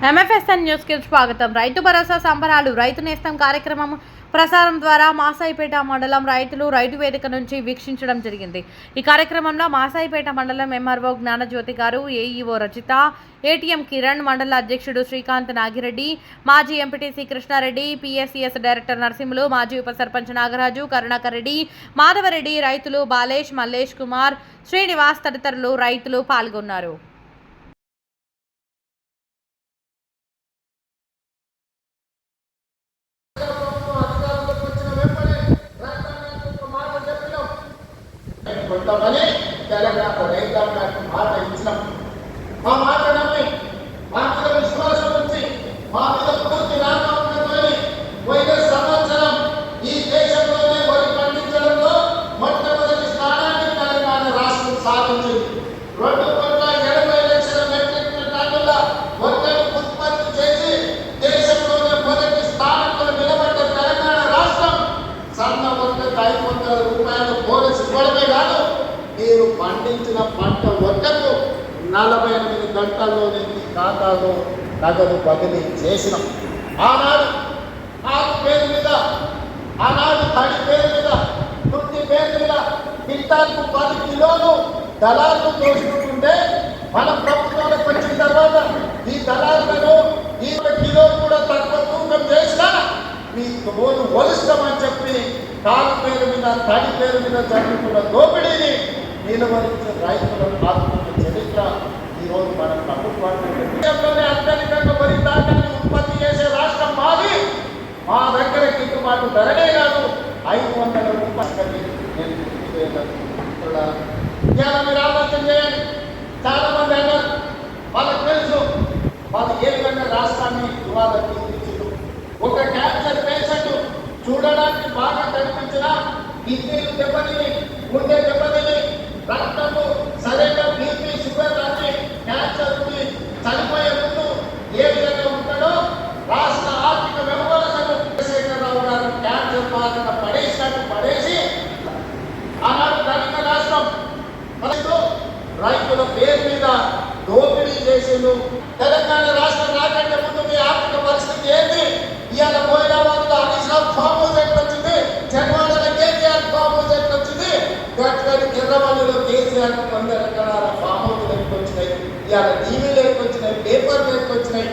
MFSN news కి స్వాగతం. రైతు భరోసా సంబరాలు రైతు నేస్తం కార్యక్రమం ప్రసారం ద్వారా మాసాయిపేట మండలం రైతులు రైతు వేదిక నుంచి వీక్షించడం జరిగింది. ఈ కార్యక్రమంలో మాసాయిపేట మండలం ఎంఆర్ఓ జ్ఞానజ్యోతి గారు, ఏఈఓ రజిత, ఏటీఎం కిరణ్, మండల అధ్యక్షుడు శ్రీకాంత్ నాగిరెడ్డి, మాజీ MPTC Krishnareddy, PSCS director Narasimhulu, మాజీ ఉప సర్పంచ్ నాగరాజు, కరుణాకర్ రెడ్డి, మాధవరెడ్డి, రైతులు బాలేష్, మల్లేష్ కుమార్, శ్రీనివాస్ తదితరులు రైతులు పాల్గొన్నారు. కొంతమని తెలంగాణ రైతాంగానికి మాట ఇచ్చినాం. మా మాట నమ్మి మా మీద విశ్వాసం ఉంచి మా మీద పూర్తి నమ్మకంతో పోయిన సంవత్సరం ఈ దేశంలోనే వరి పండించడంలో మొట్టమొదటి స్థానాన్ని తెలంగాణ రాష్ట్రం సాధించింది. 2,80,00,000 మెట్రిక్ టన్నుల వరిని ఉత్పత్తి చేసి దేశంలోనే మొదటి స్థానంలో నిలబడ్డ తెలంగాణ రాష్ట్రం సన్న వరికి 500 రూపాయల బోనస్ ఇవ్వడమే కాదు, మీరు పండించిన పంట ఒక్కకు 48 గంటల్లోనే మీ ఖాతాలో నగదు బదిలీ చేసినాం. ఆనాడు ఆకు పేరు మీద, ఆనాడు తడి పేరు మీద, తుట్టి పేరు మీద క్వింటాల్కు 10 కిలోలు దళాలను దోచుకుంటుంటే మన ప్రభుత్వానికి వచ్చిన తర్వాత ఈ దళాలను ఈ కిలో కూడా తక్కువ తూకం చేసినా మీ తోలు ఒలుస్తామని చెప్పి కాలు పేరు మీద, తడి పేరు మీద జరుగుతున్న దోపిడీని నిలవరించే రైతులను ఆదుకున్న చరిత్ర ఈరోజు మన ప్రభుత్వాన్ని అత్యధికంగా వరి ధాన్యాన్ని ఉత్పత్తి చేసే రాష్ట్రం మాది. మా దగ్గర గిట్టుబాటు ధరనే కాదు 500 రూపాయలు నేను మీరు ఆలోచన చేయండి. చాలా మంది అన్నారు, వాళ్ళకి తెలుసు వాళ్ళు ఏ విధంగా రాష్ట్రాన్ని ఇవాళ తీర్చిదిద్దారు. ఒక క్యాన్సర్ పేషెంట్ చూడడానికి బాగా కనిపించినా కిడ్నీలు దెబ్బతిని, గుండె దెబ్బతిని, రక్తము సరైన బీపీ, షుగర్ లాంటి క్యాన్సర్ చనిపోయే ముందు ఏ విధంగా ఉంటాడో రాష్ట్ర ఆర్థిక వ్యవహారాలను చంద్రశేఖరరావు గారు క్యాన్సర్ బాధన పడేసినట్టు పడేసి ఆనాడు తెలంగాణ రాష్ట్రం రైతుల పేరు మీద దోపిడీ చేసిండు. తెలంగాణ రాష్ట్రం రాకంటే ముందు మీ ఆర్థిక పరిస్థితి ఏంటి? ఇవాళ పోయినాబాద్లో హరీష్ రావు ఫామ్ హౌస్ ఎట్లా వచ్చింది, జన్వాడలో కేసీఆర్ ఫామ్ హౌస్ ఎట్లా వచ్చింది, గట్లకి కిర్రవల్లిలో కేసీఆర్ 100 ఎకరాల ఫామ్ హౌస్ ఎట్లొచ్చినాయి, ఇవాళ టీవీలు ఎట్లొచ్చినాయి, పేపర్లు ఎట్లొచ్చినాయి,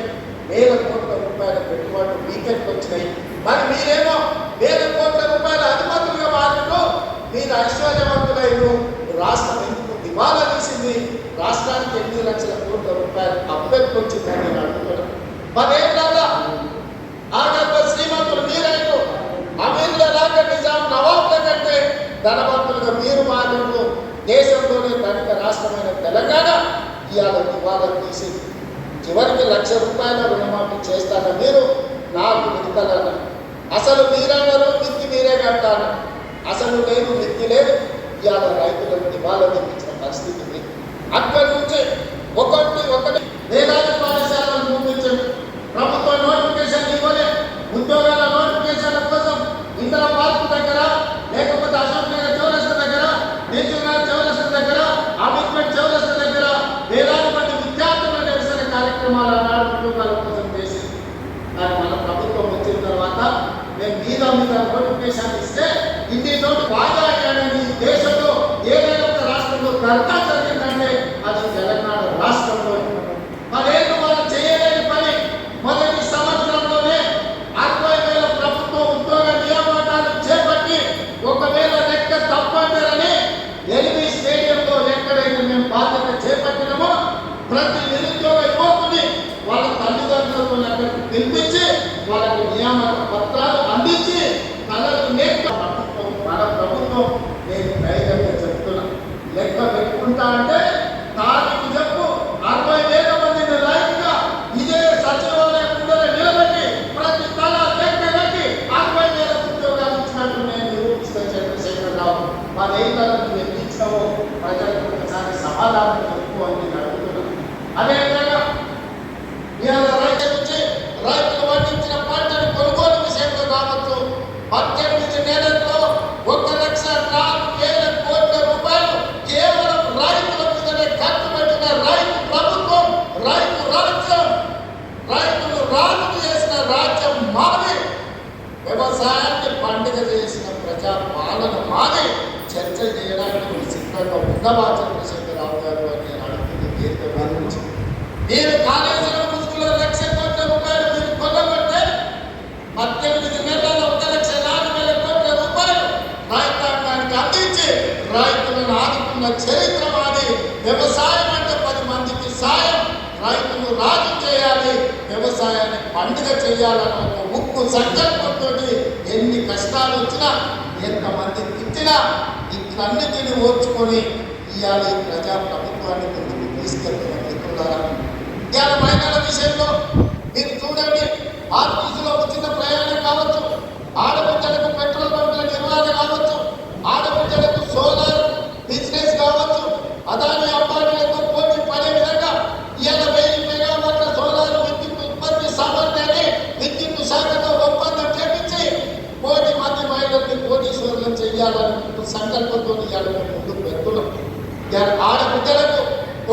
వేల కోట్ల రూపాయల పెట్టుబడులు వీకెట్కి వచ్చినాయి. మరి మీరేమో వేల కోట్ల రూపాయల అధిపతులుగా మారుతూ మీరు ఐశ్వర్యవంతులైన రాష్ట్రం ఎందుకు దివాలా తీసింది? రాష్ట్రానికి 8 లక్షల కోట్ల రూపాయలు అప్పెట్టు వచ్చిందని నేను అడుగుతున్నాను. 10 ఏళ్ళ ఆగర్భ శ్రీమంతులు మీరైతే అమీర్ల లాగా నిజాం నవాబుల కంటే ధనవంతులుగా మీరు మారినప్పుడు దేశంలోనే ధనిక రాష్ట్రమైన తెలంగాణ ఇవాళ దివాలా తీసింది. చివరికి 1,00,000 రూపాయల రుణమాఫీ చేస్తాన మీరు నాకు మిగతాలన్న. అసలు మీరన్నారు మిత్తి మీరే కట్టాను, అసలు లేదు మిత్తి లేదు. ఇవాళ రైతులకు దివాలా తెప్పించిన పరిస్థితి ఉంది. అక్కడి నుంచి ఒకటి వేలాది పాఠశాలను చూపించండి. ప్రభుత్వ నోటిఫికేషన్ ఇవ్వలే, ఉద్యోగాల నోటిఫికేషన్ల కోసం ఇందిరా పార్క్ దగ్గర, లేకపోతే అశోక్ నగర్ చౌరస్తా దగ్గర, నేచునగర్ చౌరస్తా దగ్గర, అమిత్మెంట్ చౌరస్తా దగ్గర వేలాది మంది విద్యార్థుల నిరసన కార్యక్రమాలు అన్నాడు ఉద్యోగాల కోసం చేసింది. కానీ మన ప్రభుత్వం వచ్చిన తర్వాత మేము మీద నోటిఫికేషన్ ఇస్తే ఇన్ని నోటు బాగా అనేది దేశంలో ఏదైనా ఒక రాష్ట్రంలో దర్గా జరిగిందంటే అది తెలంగాణ రాష్ట్రంలో. 10 ఏళ్ళు మనం చేయలేని పని మొదటి సంవత్సరంలోనే 60,000 ప్రభుత్వ ఉద్యోగ నియామకాలు చేపట్టి ఒకవేళ లెక్క తప్పంటారని ఎల్బీ స్టేడియంలో ఎక్కడైతే మేము బాధ్యత చేపట్టినామో ప్రతి నిరుద్యోగ యువకుని వాళ్ళ తల్లిదండ్రులకు అక్కడికి పిలిపించి వాళ్ళకి నియామక పత్రాలు అందించి తనకు మన ప్రభుత్వం నేను ధైర్యంగా చెప్తున్నా. లెక్క పెట్టుకుంటా అంటే తారీఖు చెప్పు 60,000 మందిని రైతుగా ఇదే సచివాలయం ముందర నిలబెట్టి ప్రతి తల లెక్క కట్టి 60,000 ఉద్యోగాలు ఇచ్చినట్టు నేను నిరూపిస్తా. చంద్రశేఖరరావు 10 ఏళ్ళకు ఎన్ని ఇచ్చినావో ప్రజలకు ఒకసారి సమాధానం చెప్పు అని నేను అడుగుతున్నాను. అదేవిధంగా ఇవాళ రైతు నుంచి రైతులు పండించిన పంటను కొనుగోలు విషయంలో కావచ్చు 18 నెలల్లో 1,00,000 ఉన్నవా చంద్రశేఖరరావు గారు అని నేను అడుగుతుంది దీర్ఘ గురించి. మీరు కాళేశ్వరం ముసుగులో 1,00,000 కోట్ల రూపాయలు మీరు కొల్లగొట్టే 18 నెలల్లో 1,04,000 కోట్ల రూపాయలు రైతాంగానికి అందించి రైతులను ఆదుకున్న చరిత్ర మాది. వ్యవసాయం అంటే 10 మందికి సాయం, రైతులు రాజు చేయాలి, వ్యవసాయాన్ని పండుగ చేయాలన్న ఒక ఉక్కు సంకల్పంతో ఎన్ని కష్టాలు వచ్చినా ఎంతమంది తిట్టినా ఇట్లన్నిటిని ఓర్చుకొని ఇవాళ ఈ ప్రజా ప్రభుత్వాన్ని ముందుకు తీసుకెళ్తున్న మిత్రులారా, ఇవాళ మహిళల విషయంలో మీరు చూడండి, ఆర్టీసీలో ఉచిత ప్రయాణం కావచ్చు, ఆడబిడ్డలకు పెట్రోల్ బంకుల నిర్వహణ కావచ్చు, ఆడబిడ్డలకు సోలార్ బిజినెస్ కావచ్చు, అదాని అంబానీలతో పోటీ పడే విధంగా ఇవాళ 1000 మెగావాట్ల సోలార్ విద్యుత్ ఉత్పత్తి సామర్థ్యాన్ని విద్యుత్ శాఖతో ఒప్పందం చేపించి కోటి మంది మహిళల్ని కోటీశ్వరులను చేయాలనుకుంటూ సంకల్పంతో ఇవాళ ముందుకు పెడుతున్నాం. ఆడబిడ్డలకు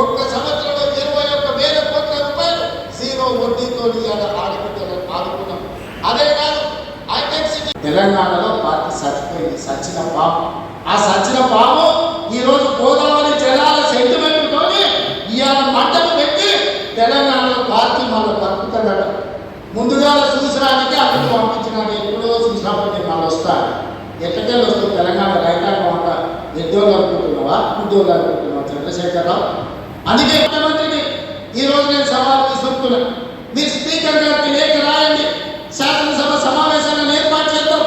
ఒక్క సంవత్సరంలో 21,000 కోట్ల రూపాయలు జీరో వడ్డీతో ఇవాళ ఆడబిడ్డలను ఆదుకున్నాం. అదే కాదు, హైటెక్ సిటీ తెలంగాణలో పార్టీ చచ్చిపోయింది, సచ్చిన పాము. ఆ సచ్చిన పాము ఈరోజు గోదావరి జలాల సెంటిమెంట్తో ఇవాళ మంటలు పెట్టి తెలంగాణలో పార్టీ మళ్ళీ బతుకుతాడట. ముందుగా చూసడానికి అక్కడికి పంపించినాడు, ఎప్పుడో చూసినప్పటికీ మళ్ళీ వస్తాడు. ఎక్కడికెళ్ళి వస్తుంది తెలంగాణ రైతాంగం అంట? ఎద్దోళ్ళు అనుకుంటున్నావా, ఉద్యోగులు అనుకుంటున్నావా చంద్రశేఖరరావు? అందుకే ముఖ్యమంత్రికి ఈరోజు నేను సవాల్ విసురుతున్నా, మీరు స్పీకర్ గారికి లేఖ రాయండి, శాసనసభ సమావేశాలను ఏర్పాటు చేద్దాం,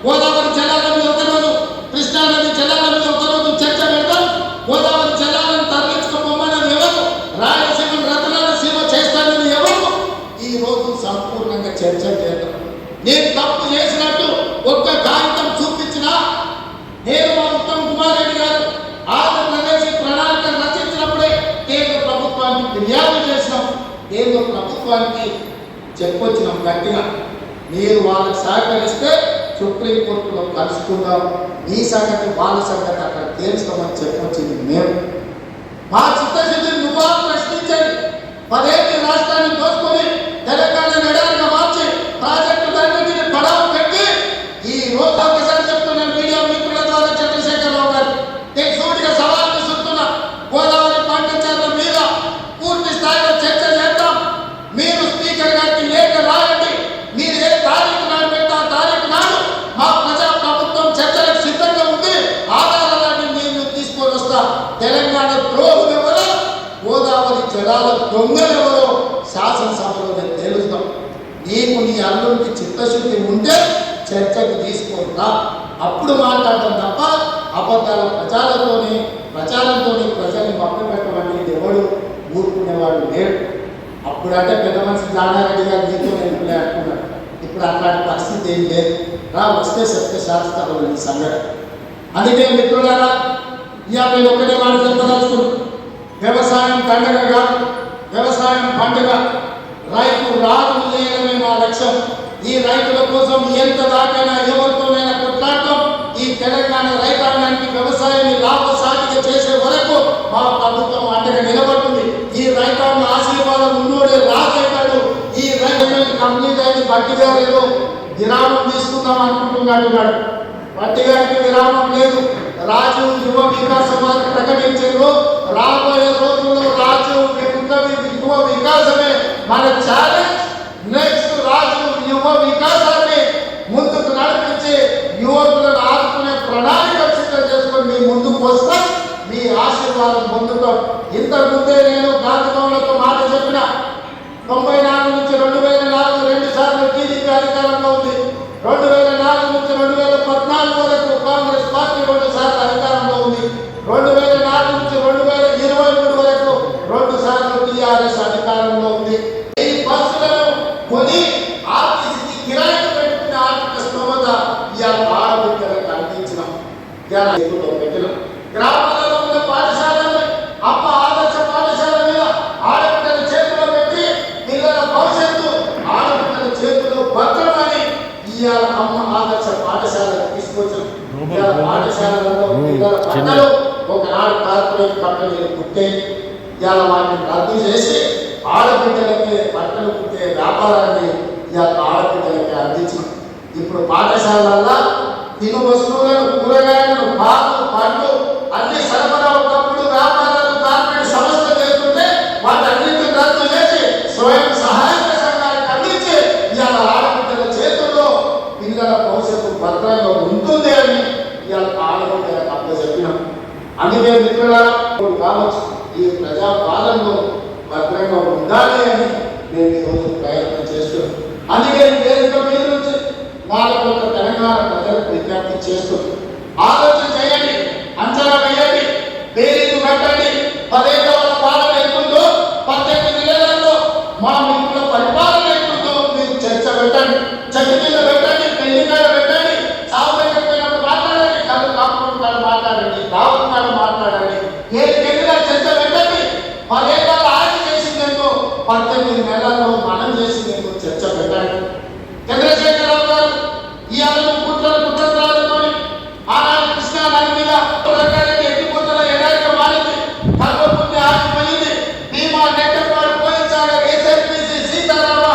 గోదావరి జలాల మీద ఒకరోజు, కృష్ణానది జలాల మీద ఒకరోజు చర్చ పెడతాం. గోదావరి జలాలను తరలించుకోమన్నది ఎవరు? రాయలసీమ రతనాల సీమ చేస్తానని ఎవరు? ఈ రోజు సంపూర్ణంగా చర్చ చేద్దాం. నేను తప్పు చేసినట్టు ఒక్క కాగితం చూపించినా, నేను మా ఉత్తమ్ కుమార్ రెడ్డి గారు ఆంధ్రప్రదేశ్ ప్రణాళిక రచించినప్పుడే కేంద్ర ప్రభుత్వానికి ఫిర్యాదు చేసినాం, కేంద్ర ప్రభుత్వానికి చెప్పొచ్చినాం గట్టిగా, మీరు వాళ్ళకి సహకరిస్తే సుప్రీంకోర్టులో కలుసుకుందాం, మీ సంగతి వాళ్ళ సంగతి అక్కడ తేల్చుకోమని చెప్పొచ్చింది మేము. మా చిత్తశుద్ధి నువ్వా ప్రశ్నించండి. 10 ఏళ్ళ రాష్ట్రాన్ని దోచుకొని తెలంగాణ ఎడారిగా మార్చి ప్రాజెక్టులన్నింటినీ పడావు పెట్టి ఈ రోజు ఒకసారి చెప్తున్నాను మీడియా మిత్రుల ద్వారా చంద్రశేఖరరావు గారు సూటిగా సవాల్ విసురుతున్నా, గోదావరి పంటల మీద పూర్తి స్థాయిలో చర్చ చేద్దాం. మీరు స్పీకర్ గారికి లేఖ రాయండి, మీరు ఏ తారీఖు నాడు పెడితే ఆ తారీఖు నాడు మా ప్రజా ప్రభుత్వం చర్చలకు సిద్ధంగా ఉంది, ఆధారాలన్నీ నేను తీసుకొని వస్తా. తెలంగాణ ద్రోహులు ఎవరో, గోదావరి జలాల దొంగలెవరో శాసనసభలో తేలుస్తాం. నీకు నీ అల్లుడికి చిత్తశుద్ధి ఉంటే చర్చకు తీసుకుంటా, అప్పుడు మాట్లాడటం తప్ప అబద్ధాల ప్రచారంతో ప్రజల్ని మభ్యపెట్టమని ఎవడు ఊరుకునేవాడు లేడు. అప్పుడంటే పెద్ద మనిషి జానారెడ్డి గారు నీతో నేను అనుకున్నాడు, ఇప్పుడు అట్లాంటి పరిస్థితి ఏం లేదు. రా వస్తే చెప్తే శాస్త్రాలు ఈ సంగతి. అందుకే మిత్రులారా, ఇవాళ నేను ఒకటే మాట చెప్పదలుచుకున్నాను, వ్యవసాయం పండుగగా, వ్యవసాయం పండుగ, రైతు రాజు చేయడమే మా లక్ష్యం. ఈ రైతుల కోసం ఎంత దాకైనా ఎవరితోనైనా కొట్లాడటం. ఈ తెలంగాణ రైతాంగానికి వ్యవసాయాన్ని లాభసాటిగా చేసే వరకు మా ప్రభుత్వం అండగా నిలబడుతుంది. ఈ రైతాంగ ఆశీర్వాదం ఉన్నోడే రాజైతాడు. ఈ రైతు కంప్లీట్ అయింది, బట్టి గారు విరామం తీసుకుందాం అనుకుంటున్నాడు. బట్టి గారికి విరామం లేదు. రాజు యువ వికాసం ప్రకటించారు. రాబోయే రోజుల్లో రాజు యువ వికాసమే మన ఛాలెంజ్. నెక్స్ట్ రాజు యువ వికాసాన్ని ముందుకు నడిపించి యువకులను ఆదుకునే ప్రణాళిక సిద్ధం చేసుకొని మీ ముందుకు వస్తాం. మీ ఆశీర్వాదం పొందుతాం. ఇంతకుముందే నేను గాంధీతో మాట చెప్పిన, 94 నుంచి 2004 2 సార్లు టీడీపీ అధికారంలో ఉంది. 2004 నుంచి 2014 వరకు కాంగ్రెస్ పార్టీ 2 సార్లు అధికారంలో ఉంది. 2004 నుంచి 2023 వరకు 2 సార్లు టీఆర్ఎస్ అధికారంలో ఉంది. ఈ బస్సులను కొని ఆర్టీసీకి కిరాయికి పెట్టుకునే ఆర్థిక స్తోమత ఇవాళ ఆడబిడ్డలకు అందించినాం. పెట్టినాం. గ్రామాలలో ఉన్న పాఠశాలలు అమ్మ ఆదర్శ పాఠశాల మీద ఆడబిడ్డల చేతిలో పెట్టి పిల్లల భవిష్యత్తు ఆడబిడ్డల చేతిలో భద్రమని ఇవాళ అమ్మ ఆదర్శ పాఠశాలకు తీసుకొచ్చాం. పాఠశాలలో పిల్లల బట్టలు ఒకనాడు కార్పొరేట్ కంపెనీలు కుట్టే ఇవాళ వాటిని రద్దు చేసి ఆడబిడ్డలకి బట్టలు కుట్టే వ్యాపారాన్ని ఇవాళ ఆడబిడ్డలకి అందించాం. ఇప్పుడు పాఠశాలల్లో తిను వస్తువులను, కూరగాయలను, పాలు, పండ్లు అన్ని సరఫరా ఉన్నప్పుడు చెప్పినాం. అందుకే మిత్రులారా కావచ్చు ఈ ప్రజా పాలనలో భద్రంగా ఉండాలి అని నేను ఈరోజు ప్రయత్నం చేస్తున్నాను. అందుకే ఈ వేదిక మీద నుంచి నాలుగు తెలంగాణ ప్రజలకు విజ్ఞప్తి చేస్తుంది. ఆలోచన చేయండి, అంచనా వేయండి, బేరీజు కట్టండి. 10 ఏళ్ల పాలన ఎట్లుందో, 18 నెలల్లో మా మిత్రుల పరిపాలన ఎట్లుందో మీరు చర్చ పెట్టండి, చెట్టు కింద పెట్టండి, పెళ్లికాయ పెట్టండి, సాగు పెట్టకపోయినప్పుడు మాట్లాడండి, కళ్ళు కాకుండా మాట్లాడండి, కాకుండా మాట్లాడండి, ఏ తెలివిగా చర్చ పెట్టండి. 10 ఏళ్ళ ఆయన చేసిందేందో, 18 నెలల్లో మనం చేసిందేందో చర్చ పెట్టండి. చంద్రశేఖరరావు గారు ఇవాళ కుట్రలతో ఆనాడు కృష్ణా నది మీద రంగారెడ్డి ఎత్తిపోతల ఎడారిగా మారింది, కల్వకుంటి ఆగిపోయింది, భీమా నెట్టపాడు పోయించాడు, ఎస్ఎల్పిసి సీతారామ,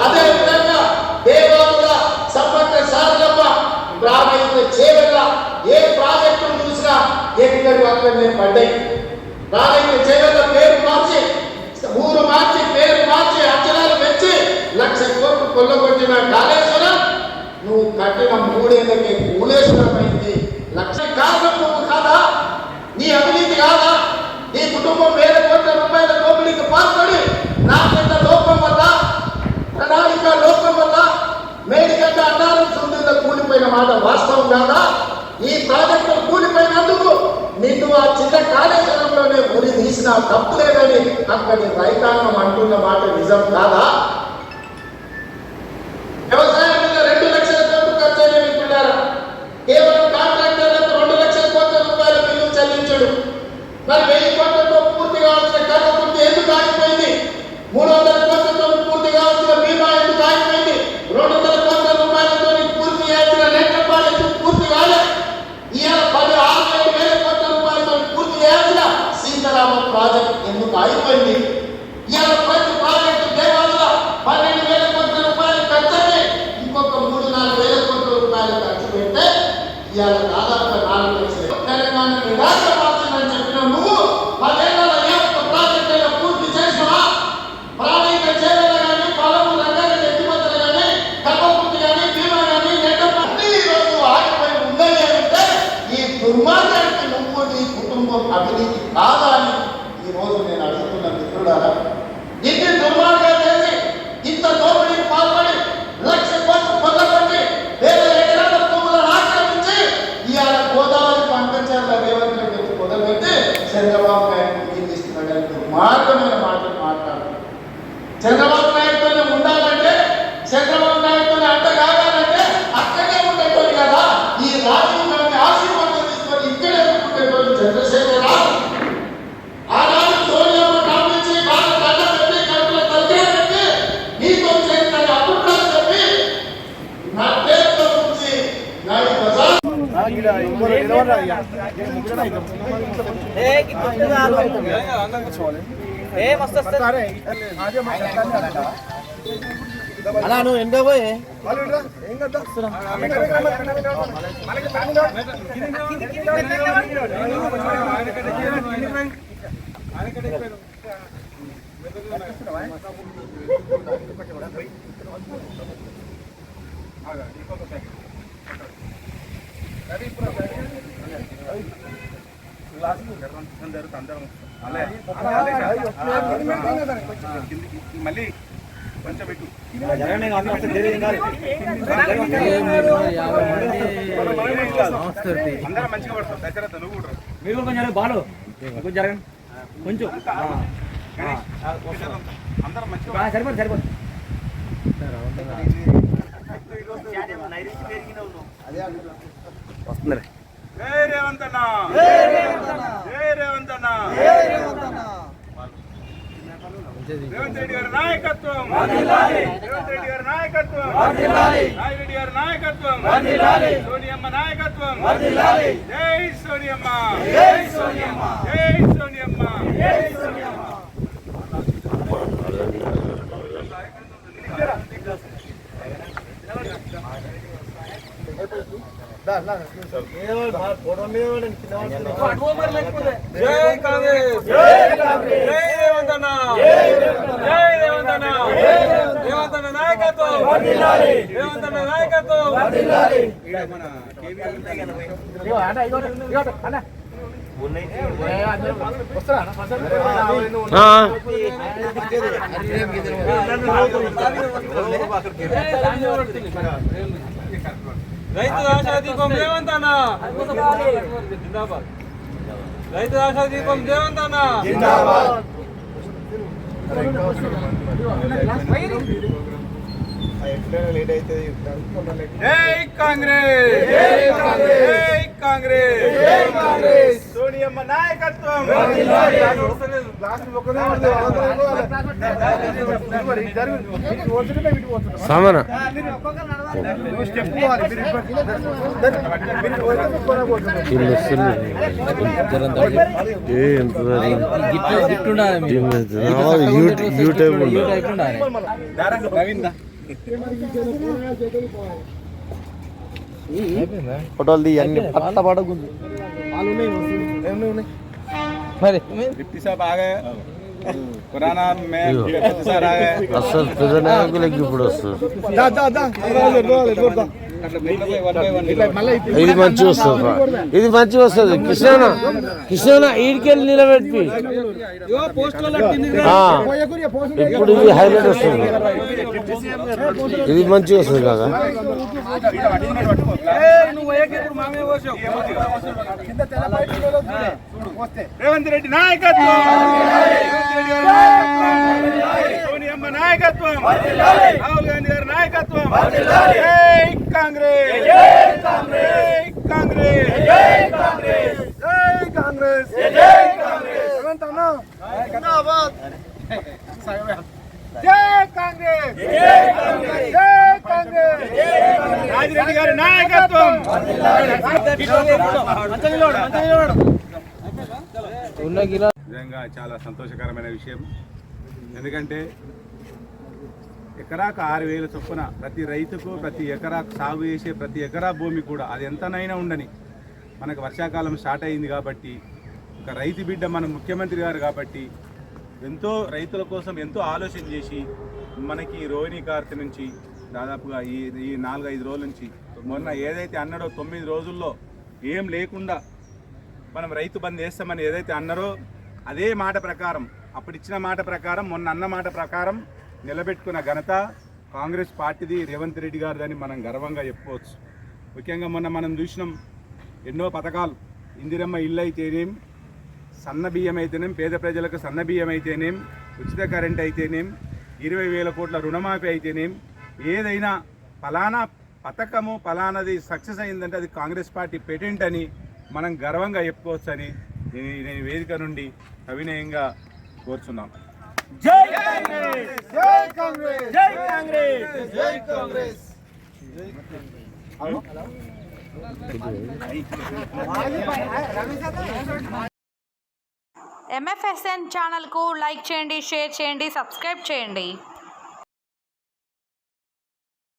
అదే విధంగా దేవాలయ సంపర్క సారలమ్మ, ప్రాణాయిత చేవెళ్ళ ఏ ప్రాజెక్టును చూసినా ఎక్కడి అక్కడనే పడ్డాయి. ప్రాణాయిత చేవెళ్ళ పేరు మార్చి, ఊరు మార్చి, పేరు మార్చి, అంచనాలు పెంచి 1,00,000 కోట్లు కొల్లగొట్టిన కాళేశ్వరం నువ్వు కట్టిన 3 ఏళ్ళకే కూలేశ్వరమైంది. 1,00,000 కారణం నువ్వు కాదా? నీ అవినీతి కాదా? నీ కుటుంబం 1,000 కోట్ల రూపాయల దోపిడీకి పాల్పడి నాణ్యత లోపం వల్ల, ప్రణాళిక లోపం వల్ల మేడిగడ్డ అన్నారం సుందర కూలిపోయిన మాట వాస్తవం కాదా? ఈ ప్రాజెక్టు కూలిపోయినందుకు నిన్ను ఆ చిన్న కాళేశ్వరంలోనే ఉరి తీసిన తప్పు లేదని అక్కడి రైతాంగం అంటున్న మాట నిజం కాదా? వ్యవసాయం మీద 2 లక్షల కోట్లు ఖర్చు అయిన మిత్రులారా, కేవలం కాంట్రాక్టర్లకు 2 లక్షల కోట్ల రూపాయల బిల్లు చెల్లించడు. మరి 1000 కోట్లతో పూర్తి కావాల్సిన కల్వకుంటి ఎందుకు ఆగిపోయింది? 300 కోట్లతో పూర్తి కావాల్సిన బీమా ఎందుకు ఆగిపోయింది? 200 కోట్ల రూపాయలతో పూర్తి చేయాల్సిన నెట్టపాడు ఎందుకు పూర్తి కాలేదు? ఇవాళ 6,000 కోట్ల రూపాయలతో పూర్తి చేయాల్సిన సీతారామ ప్రాజెక్ట్ ఎందుకు ఆగిపోయింది? ఇవాళ ప్రతి ప్రాజెక్టు దేవాలయ 12,000 కోట్ల రూపాయలు ఖర్చు అయ్యి ఇంకొక 3-4 కోట్ల రూపాయలు ఖర్చు పెడితే ఇవాళ దాదాపు 4 లక్షలు తెలంగాణ నిరాశపరచని చెప్పిన నువ్వు 10 ఏళ్లలో ఏ ఒక్క ప్రాజెక్ట్ అయినా పూర్తి చేసినా? ప్రాణాయిక చేవెళ్ళ కానీ, పొలము రంగారెడ్డి ఎత్తిపోతలు కానీ, కల్వకుంటి కానీ, భీమా కానీ, నెట్టపాడు ఈరోజు ఆగిపోయి ఉందని అంటే ఈ దుర్మార్గానికి నువ్వు నీ కుటుంబం అవినీతి కాదా అని ఈరోజు నేను అడుగుతున్న మిత్రులారా. ఇన్ని దుర్మార్గాలు చేసి ఇంత దోపిడీకి పాల్పడి 1,00,000 కోట్లు కొల్లగొట్టి 1,000 ఎకరాల భూములను ఆక్రమించి ఇవాళ గోదావరి పంపించాల రేవంత్ రెడ్డి మొదలుపెట్టి చంద్రబాబు నాయుడు నిందిస్తున్నాడని దుర్మార్గమైన మాటలు మాట్లాడుతున్నారు. చంద్రబాబు నాయుడుతోనే ఉండాలంటే, చంద్రబాబు నాయుడుతోనే అంట కావాలంటే అక్కడే ఉండేటోళ్ళు కదా. ఈ రాజీవ్ గాంధీ ఆశీర్వాదం తీసుకొని ఇక్కడే ఉండేటోళ్ళు చంద్రశేఖరరావు. ఆనాడు సోనియాను కామించి బాగా దండ పెట్టి కడుపులో తలకాయ పెట్టి నీతో చేసిన అభిప్రాయం చెప్పి నా పేరుతో నుంచి నాయుడు ప్రజా అలా నువ్వు ఎండ పోయి మళ్ళీ కొంచెం పెట్టు అందరం మంచిగా పడతాం. దగ్గర నువ్వు కూడా మీరు కొంచెం బాలు కొంచెం జరగండి కొంచెం అందరం మంచిగా సరిపోదు సరిపోదు వస్తుంది. జై రేవంత్ అన్న, జై రేవంత్ అన్న, రేవంత్ రెడ్డి గారి నాయకత్వం, రేవంత్ రెడ్డి గారి నాయకత్వం, నాగిరెడ్డి గారి నాయకత్వం, సోనియమ్మ నాయకత్వం, జై సోనియమ్మ, జై సోనియమ్మ, జై సోనియమ్మ, జై సోనియమ్మ. కాంగ్రెస్ జై రేవంత్ అన్న జై రేవంత్ అన్న రేవంత్ అన్న నాయకత్వం రేవంత్ అన్న నాయకత్వం రైతు ఆశాదీపం రేవంత్ అన్న జిందాబాద్ రైతు ఆశాదీపం రేవంత్ అన్న జిందాబాద్ జై కాంగ్రెస్ జై కాంగ్రెస్ జై కాంగ్రెస్ సోనియమ్మ నాయకత్వం సామన యూట్యూబ్ ఫోటోలు తీయండి పట్ట పడకుంది మరి डिप्टी साहब आ गए पुराना में सर आ गए అసలు పెద్ద నాయకులకి ఇప్పుడు వస్తుంది ఇది మంచిగా వస్తుంది ఇది మంచిగా వస్తుంది కృష్ణ ఈడికెళ్ళి నిలబెట్టి ఇప్పుడు ఇది హైలైట్ వస్తుంది ఇది మంచిగా వస్తుంది కదా రేవంత్ రెడ్డి నాయకత్వం సోనియమ్మ నాయకత్వం రాహుల్ గాంధీ గారి నాయకత్వం జై కాంగ్రెస్ జై కాంగ్రెస్ జై కాంగ్రెస్ జై కాంగ్రెస్ జై కాంగ్రెస్ రేవంత్ అన్న జిందాబాద్ జై కాంగ్రెస్ జై కాంగ్రెస్ జై కాంగ్రెస్ రాజిరెడ్డి గారి నాయకత్వం నిజంగా చాలా సంతోషకరమైన విషయం. ఎందుకంటే ఎకరాకు 6,000 చొప్పున ప్రతి రైతుకు ప్రతి ఎకరాకు సాగు చేసే ప్రతి ఎకరా భూమి కూడా అది ఎంతనైనా ఉండని మనకు వర్షాకాలం స్టార్ట్ అయింది కాబట్టి ఒక రైతు బిడ్డ మన ముఖ్యమంత్రి గారు కాబట్టి ఎంతో రైతుల కోసం ఎంతో ఆలోచన చేసి మనకి రోహిణి కార్తె నుంచి దాదాపుగా ఈ 4-5 రోజుల నుంచి మొన్న ఏదైతే అన్నాడో 9 రోజుల్లో ఏం లేకుండా మనం రైతు బంద్ చేస్తామని ఏదైతే అన్నారో అదే మాట ప్రకారం అప్పుడు ఇచ్చిన మాట ప్రకారం మొన్న అన్న మాట ప్రకారం నిలబెట్టుకున్న ఘనత కాంగ్రెస్ పార్టీది రేవంత్ రెడ్డి గారిదని మనం గర్వంగా చెప్పుకోవచ్చు. ముఖ్యంగా మొన్న మనం చూసినాం ఎన్నో పథకాలు ఇందిరమ్మ ఇల్లు అయితేనేం సన్న బియ్యం అయితేనేం పేద ప్రజలకు సన్న బియ్యం అయితేనేం ఉచిత కరెంట్ అయితేనేం 20,000 కోట్ల రుణమాఫీ అయితేనేం ఏదైనా ఫలానా పథకము ఫలానాది సక్సెస్ అయిందంటే అది కాంగ్రెస్ పార్టీ పేటెంట్ అని మనం గర్వంగా చెప్పుకోవచ్చని నేను వేదిక నుండి అవినయంగా కోరుచున్నాం. జై కాంగ్రెస్ జై కాంగ్రెస్ జై కాంగ్రెస్ జై కాంగ్రెస్ MFSN ఛానల్కు లైక్ చేయండి, షేర్ చేయండి, సబ్స్క్రైబ్ చేయండి.